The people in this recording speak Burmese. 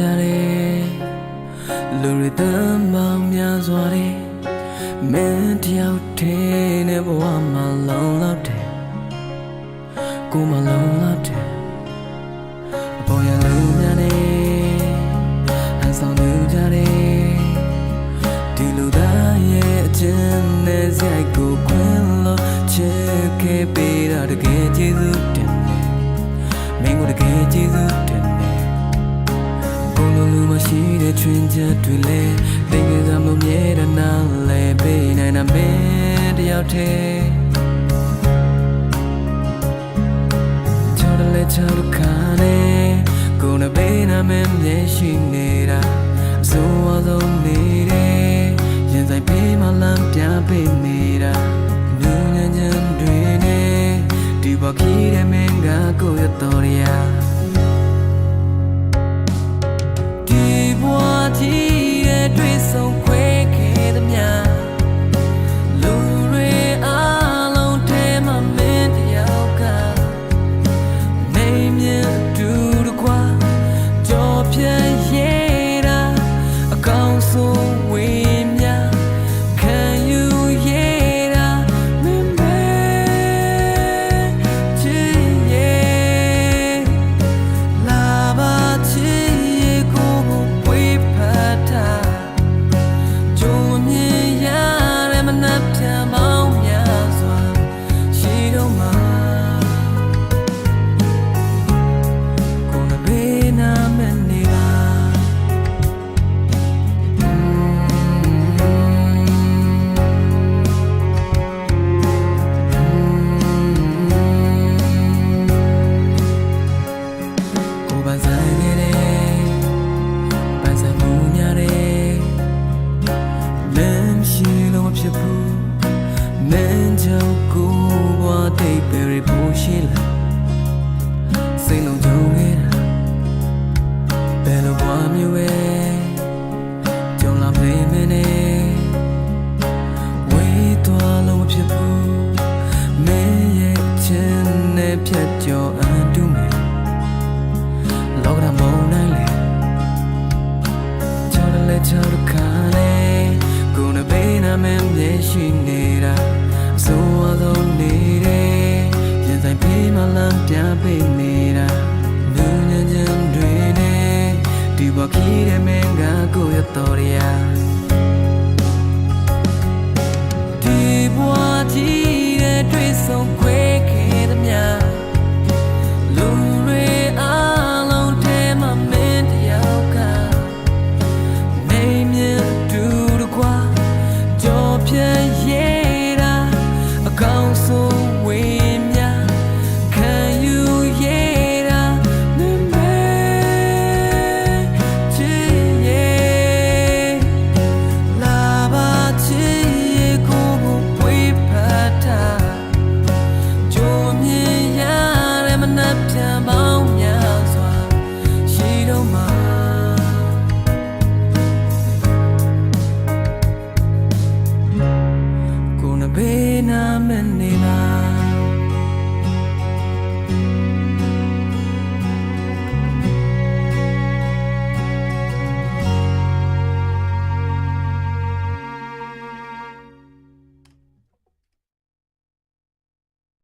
jare luri tambang mya zware men tiao the ne bwa ma long law de ko ma long law de bo ya lu mya ne an song lu jare di lu da ye chin ne sai ko kwen lo che ke pe da de ke ji su de ming ko de ke ji su deလူမရှိတဲ့ချွင်းချက်တွေလဲသင်္ကေတမမြဲတဲ့နားလဲပေးနိုင်တာမင်းတယောက်တည်းချော်တယ်ချော်ခါနေကိုယ်နဲ့ပေးနာမင်းမြဲရှိနေတာအစိုးအဆုံးနေတယ်ရင်ဆိုင်ပေးမှလမ်းပြပေးနေတာညဉ့်ညံ့ညံ့တွေနဲ့ဒီဘခီးတဲ့မင်းကကိုယ့်ရဲ့တော်ရที่ด้วยส่งเควเคดมยาลูเรอาลงเทมาเมนเดียวกันไม่มีดูดีกว่าจบเพียงเย่ระก้าวสู่วิญญาณแค่อยู่เย่ระไม่แม้ที่เย่ลาบาที่กูဖြတ်ကျော်အန်တူမယ်လောကဓာတ်မုံနိုင်လေချော်တယ်ချော်ခါနေကိုယ်နဲ့ပေးနာမင်းမြဲရှိနေတာအစိုးအဆုံးနေတယ်ရင်ဆိုင်ပေးမှလမ်းပြပေးနေတာညဉ့်ညံ့ညံ့တွေနဲ့ဒီဘခီးတဲ့မင်းကကိုယ့်ရဲ့တော်ရဒီဘွားကြီးတဲ့တွေ့ဆုံခွဲခဲ့သမျှ